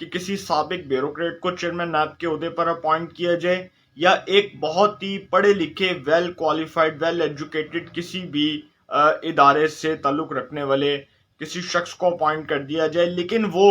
کہ کسی سابق بیوروکریٹ کو چیئرمین نیب کے عہدے پر اپوائنٹ کیا جائے یا ایک بہت ہی پڑھے لکھے ویل کوالیفائڈ ویل ایجوکیٹڈ کسی بھی ادارے سے تعلق رکھنے والے کسی شخص کو اپوائنٹ کر دیا جائے، لیکن وہ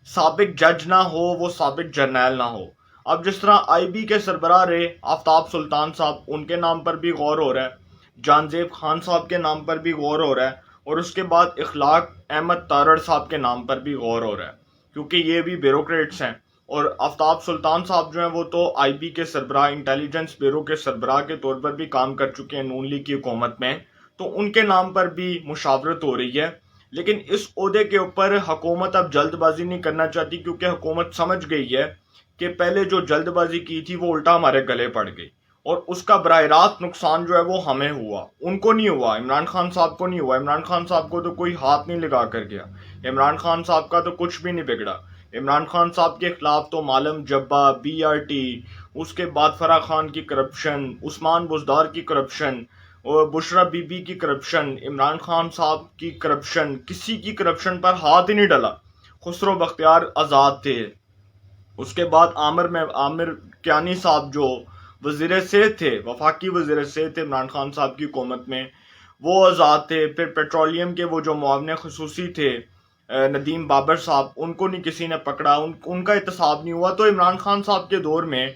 سابق جج نہ ہو، وہ سابق جرنیل نہ ہو۔ اب جس طرح آئی بی کے سربراہ رہے آفتاب سلطان صاحب، ان کے نام پر بھی غور ہو رہا ہے، جان زیب خان صاحب کے نام پر بھی غور ہو رہا ہے، اور اس کے بعد اخلاق احمد تارڑ صاحب کے نام پر بھی غور ہو رہا ہے، کیونکہ یہ بھی بیوروکریٹس ہیں۔ اور آفتاب سلطان صاحب جو ہیں وہ تو آئی بی کے سربراہ، انٹیلیجنس بیورو کے سربراہ کے طور پر بھی کام کر چکے ہیں نون لیگ کی حکومت میں، تو ان کے نام پر بھی مشاورت ہو رہی ہے۔ لیکن اس عہدے کے اوپر حکومت اب جلد بازی نہیں کرنا چاہتی، کیونکہ حکومت سمجھ گئی ہے کہ پہلے جو جلد بازی کی تھی وہ الٹا ہمارے گلے پڑ گئی، اور اس کا براہ راست نقصان جو ہے وہ ہمیں ہوا، ان کو نہیں ہوا، عمران خان صاحب کو نہیں ہوا۔ عمران خان صاحب کو تو کوئی ہاتھ نہیں لگا کر گیا، عمران خان صاحب کا تو کچھ بھی نہیں بگڑا۔ عمران خان صاحب کے خلاف تو معلم جبا، بی آر ٹی، اس کے بعد فرح خان کی کرپشن، عثمان بزدار کی کرپشن، اور بشرا بی بی کی کرپشن، عمران خان صاحب کی کرپشن، کسی کی کرپشن پر ہاتھ ہی نہیں ڈالا۔ خسرو بختیار آزاد تھے، اس کے بعد عامر کیانی صاحب جو وزیر صحت تھے، وفاقی وزیر صحت تھے عمران خان صاحب کی حکومت میں، وہ آزاد تھے۔ پھر پیٹرولیم کے وہ جو معاون خصوصی تھے ندیم بابر صاحب، ان کو نہیں کسی نے پکڑا، ان کا احتساب نہیں ہوا۔ تو عمران خان صاحب کے دور میں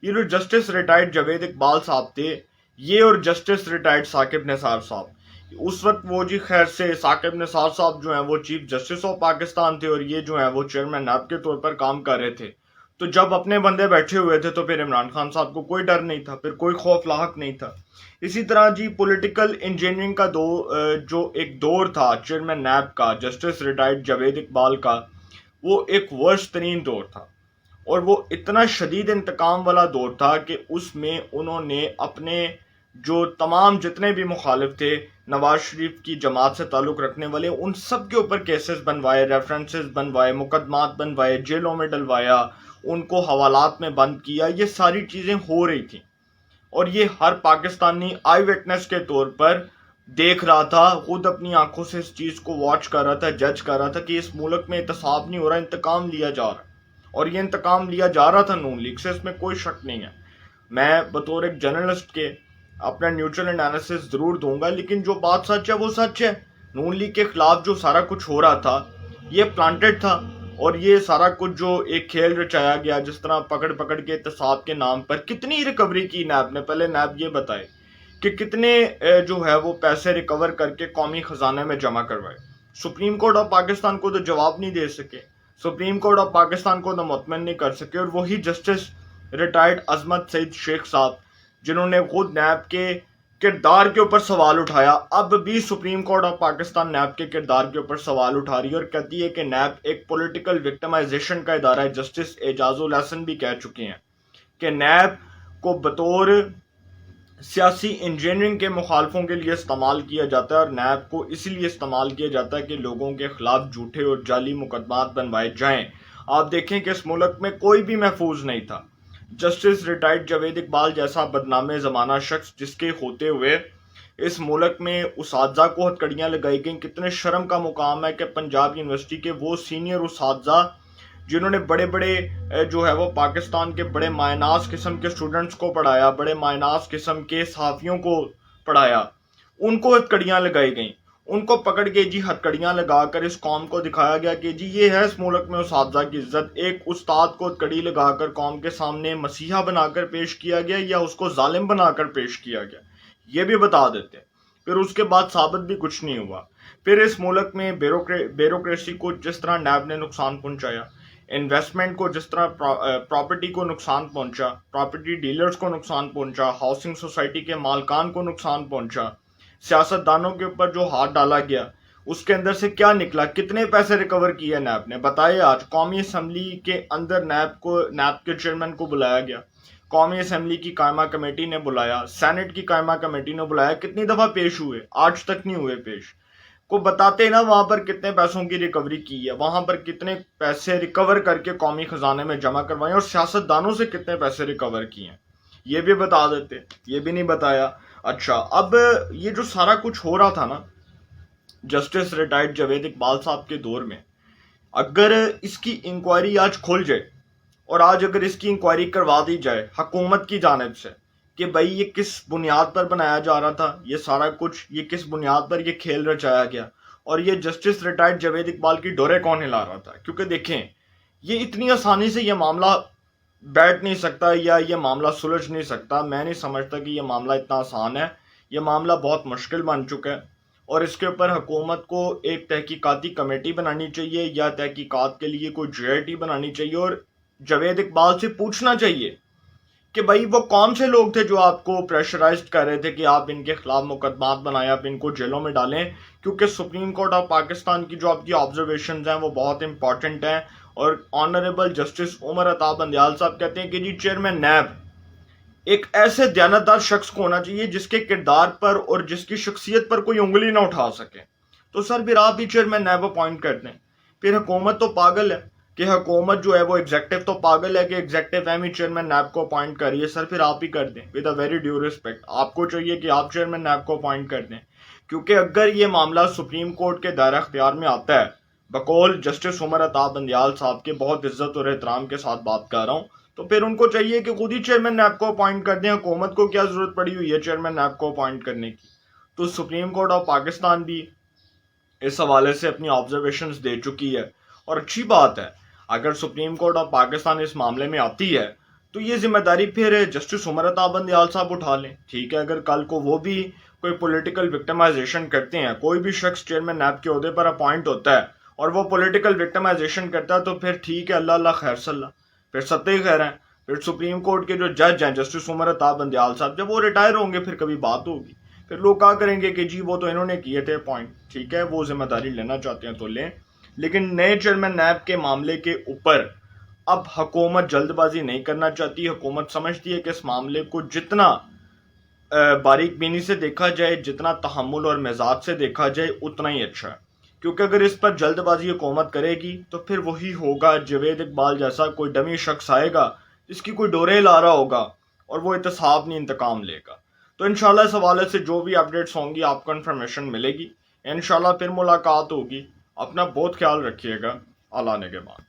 یہ جو جسٹس ریٹائرڈ جاوید اقبال صاحب تھے، یہ اور جسٹس ریٹائرڈ ثاقب نثار صاحب، اس وقت وہ جی خیر سے ثاقب نثار صاحب جو ہیں وہ چیف جسٹس آف پاکستان تھے، اور یہ جو ہیں وہ چیئرمین نیب کے طور پر کام کر رہے تھے۔ تو جب اپنے بندے بیٹھے ہوئے تھے تو پھر عمران خان صاحب کو کوئی ڈر نہیں تھا، پھر کوئی خوف لاحق نہیں تھا۔ اسی طرح جی پولیٹیکل انجینئرنگ کا جو ایک دور تھا چیئرمین نیب کا، جسٹس ریٹائرڈ جاوید اقبال کا، وہ ایک ورسٹ ترین دور تھا، اور وہ اتنا شدید انتقام والا دور تھا کہ اس میں انہوں نے اپنے جو تمام جتنے بھی مخالف تھے نواز شریف کی جماعت سے تعلق رکھنے والے، ان سب کے اوپر کیسز بنوائے، ریفرنسز بنوائے، مقدمات بنوائے، جیلوں میں ڈلوایا، ان کو حوالات میں بند کیا۔ یہ ساری چیزیں ہو رہی تھیں، اور یہ ہر پاکستانی آئی وٹنس کے طور پر دیکھ رہا تھا، خود اپنی آنکھوں سے اس چیز کو واچ کر رہا تھا، جج کر رہا تھا کہ اس ملک میں احتساب نہیں ہو رہا، انتقام لیا جا رہا، اور یہ انتقام لیا جا رہا تھا نون لیگ سے، اس میں کوئی شک نہیں ہے۔ میں بطور ایک جرنلسٹ کے اپنا نیوٹرل انالیسس ضرور دوں گا، لیکن جو بات سچ ہے وہ سچ ہے۔ نون لیگ کے خلاف جو سارا کچھ ہو رہا تھا یہ پلانٹڈ تھا، اور یہ سارا کچھ جو ایک کھیل رچایا گیا، جس طرح پکڑ کے احتساب کے نام پر کتنی ریکوری کی نیب نے، پہلے نیب یہ بتائے کہ کتنے جو ہے وہ پیسے ریکور کر کے قومی خزانے میں جمع کروائے۔ سپریم کورٹ آف پاکستان کو تو جواب نہیں دے سکے، سپریم کورٹ آف پاکستان کو تو مطمئن نہیں کر سکے، اور وہی جسٹس ریٹائرڈ عظمت سعید شیخ صاحب جنہوں نے خود نیب کے کردار کے اوپر سوال اٹھایا، اب بھی supreme court of Pakistan NAB کے کردار کے اوپر سوال اٹھا رہی ہے، اور کہتی ہے کہ نیب ایک پولیٹیکل وکٹمائزیشن کا ادارہ ہے۔ جسٹس اعجاز الحسن بھی کہہ چکے ہیں کہ نیب کو بطور سیاسی انجینئرنگ کے مخالفوں کے لیے استعمال کیا جاتا ہے، اور نیب کو اسی لیے استعمال کیا جاتا ہے کہ لوگوں کے خلاف جھوٹے اور جعلی مقدمات بنوائے جائیں۔ آپ دیکھیں کہ اس ملک میں کوئی بھی محفوظ نہیں تھا۔ جسٹس ریٹائرڈ جاوید اقبال جیسا بدنام زمانہ شخص، جس کے ہوتے ہوئے اس ملک میں اساتذہ کو ہتکڑیاں لگائی گئیں۔ کتنے شرم کا مقام ہے کہ پنجاب یونیورسٹی کے وہ سینئر اساتذہ جنہوں نے بڑے بڑے جو ہے وہ پاکستان کے بڑے مائناز قسم کے اسٹوڈنٹس کو پڑھایا، بڑے مائناز قسم کے صحافیوں کو پڑھایا، ان کو ہتکڑیاں لگائی گئیں۔ ان کو پکڑ کے جی ہتکڑیاں لگا کر اس قوم کو دکھایا گیا کہ جی یہ ہے اس ملک میں اساتذہ کی عزت۔ ایک استاد کو ہتکڑی لگا کر قوم کے سامنے مسیحا بنا کر پیش کیا گیا یا اس کو ظالم بنا کر پیش کیا گیا، یہ بھی بتا دیتے۔ پھر اس کے بعد ثابت بھی کچھ نہیں ہوا۔ پھر اس ملک میں بیوروکریسی کو جس طرح نیب نے نقصان پہنچایا، انویسٹمنٹ کو جس طرح پراپرٹی کو نقصان پہنچا، پراپرٹی ڈیلرز کو نقصان پہنچا، ہاؤسنگ سوسائٹی کے مالکان کو نقصان پہنچا، سیاست دانوں کے اوپر جو ہاتھ ڈالا گیا، اس کے اندر سے کیا نکلا؟ کتنے پیسے ریکور کیے نیب نے بتائے؟ آج قومی اسمبلی کے اندر نیب کے چیئرمین کو بلایا گیا، قومی اسمبلی کی قائمہ کمیٹی نے بلایا، سینٹ کی قائمہ کمیٹی نے بلایا، کتنی دفعہ پیش ہوئے؟ آج تک نہیں ہوئے پیش۔ کو بتاتے نا وہاں پر کتنے پیسوں کی ریکوری کی ہے، وہاں پر کتنے پیسے ریکور کر کے قومی خزانے میں جمع کروائے، اور سیاست دانوں سے کتنے پیسے ریکور کیے ہیں، یہ بھی بتا دیتے، یہ بھی نہیں بتایا۔ اچھا، اب یہ جو سارا کچھ ہو رہا تھا نا جسٹس ریٹائرڈ جاوید اقبال صاحب کے دور میں، اگر اس کی انکوائری آج کھل جائے اور آج اگر اس کی انکوائری کروا دی جائے حکومت کی جانب سے کہ بھائی یہ کس بنیاد پر بنایا جا رہا تھا یہ سارا کچھ، یہ کس بنیاد پر یہ کھیل رچایا گیا، اور یہ جسٹس ریٹائرڈ جاوید اقبال کی ڈورے کون ہلا رہا تھا، کیونکہ دیکھیں یہ اتنی آسانی سے یہ معاملہ بیٹھ نہیں سکتا یا یہ معاملہ سلجھ نہیں سکتا. میں نہیں سمجھتا کہ یہ معاملہ اتنا آسان ہے. یہ معاملہ بہت مشکل بن چکا ہے اور اس کے اوپر حکومت کو ایک تحقیقاتی کمیٹی بنانی چاہیے یا تحقیقات کے لیے کوئی GIT بنانی چاہیے اور جاوید اقبال سے پوچھنا چاہیے کہ بھائی وہ کون سے لوگ تھے جو آپ کو پریشرائزڈ کر رہے تھے کہ آپ ان کے خلاف مقدمات بنائیں، آپ ان کو جیلوں میں ڈالیں. کیونکہ سپریم کورٹ آف پاکستان کی جو آپ کی آبزرویشنز ہیں وہ بہت امپورٹنٹ ہیں، اور آنریبل جسٹس عمر عطا بندیال صاحب کہتے ہیں کہ جی چیئرمین نیب ایک ایسے دیانتدار شخص کو ہونا چاہیے جس کے کردار پر اور جس کی شخصیت پر کوئی انگلی نہ اٹھا سکے. تو سر پھر آپ ہی چیئرمین نیب اپوائنٹ کر دیں. پھر حکومت تو پاگل ہے کہ حکومت جو ہے وہ ایگزیکٹو تو پاگل ہے کہ ایگزیکٹو ایم ہی چیئرمین نیب کو اپوائنٹ کریے. سر پھر آپ ہی کر دیں with a very due respect. آپ کو چاہیے کہ آپ چیئرمین نیب کو اپوائنٹ کر دیں، کیونکہ اگر یہ معاملہ سپریم کورٹ کے دائرہ اختیار میں آتا ہے، بقول جسٹس عمر عطا بندیال صاحب کے بہت عزت اور احترام کے ساتھ بات کر رہا ہوں، تو پھر ان کو چاہیے کہ خود ہی چیئرمین نیب کو اپوائنٹ کر دیں. حکومت کو کیا ضرورت پڑی ہوئی ہے چیئرمین نیب کو اپوائنٹ کرنے کی؟ تو سپریم کورٹ آف پاکستان بھی اس حوالے سے اپنی آبزرویشنز دے چکی ہے، اور اچھی بات ہے. اگر سپریم کورٹ آف پاکستان اس معاملے میں آتی ہے تو یہ ذمہ داری پھر جسٹس عمر عطا بندیال صاحب اٹھا لیں. ٹھیک ہے، اگر کل کو وہ بھی کوئی پولیٹیکل وکٹمائزیشن کرتے ہیں، کوئی بھی شخص چیئرمین نیب کے عہدے پر اپوائنٹ ہوتا ہے اور وہ پولیٹیکل وکٹمائزیشن کرتا ہے، تو پھر ٹھیک ہے، اللہ اللہ خیر صلی اللہ، پھر ستہ خیر ہیں. پھر سپریم کورٹ کے جو جج ہیں جسٹس عمر عطا بندیال صاحب، جب وہ ریٹائر ہوں گے پھر کبھی بات ہوگی. پھر لوگ کہا کریں گے کہ جی وہ تو انہوں نے کیے تھے اپوائنٹ. ٹھیک ہے، وہ ذمہ داری لینا چاہتے ہیں تو لیں، لیکن نئے چیئرمین نیب کے معاملے کے اوپر اب حکومت جلد بازی نہیں کرنا چاہتی. حکومت سمجھتی ہے کہ اس معاملے کو جتنا باریک بینی سے دیکھا جائے، جتنا تحمل اور مزاج سے دیکھا جائے، اتنا ہی اچھا ہے. کیونکہ اگر اس پر جلد بازی حکومت کرے گی تو پھر وہی ہوگا، جاوید اقبال جیسا کوئی ڈمی شخص آئے گا جس کی کوئی ڈورے لا رہا ہوگا اور وہ احتساب نہیں انتقام لے گا. تو انشاءاللہ اس حوالے سے جو بھی اپڈیٹس ہوں گی آپ کو انفارمیشن ملے گی. انشاءاللہ پھر ملاقات ہوگی. اپنا بہت خیال رکھیے گا. اللہ نگہبان.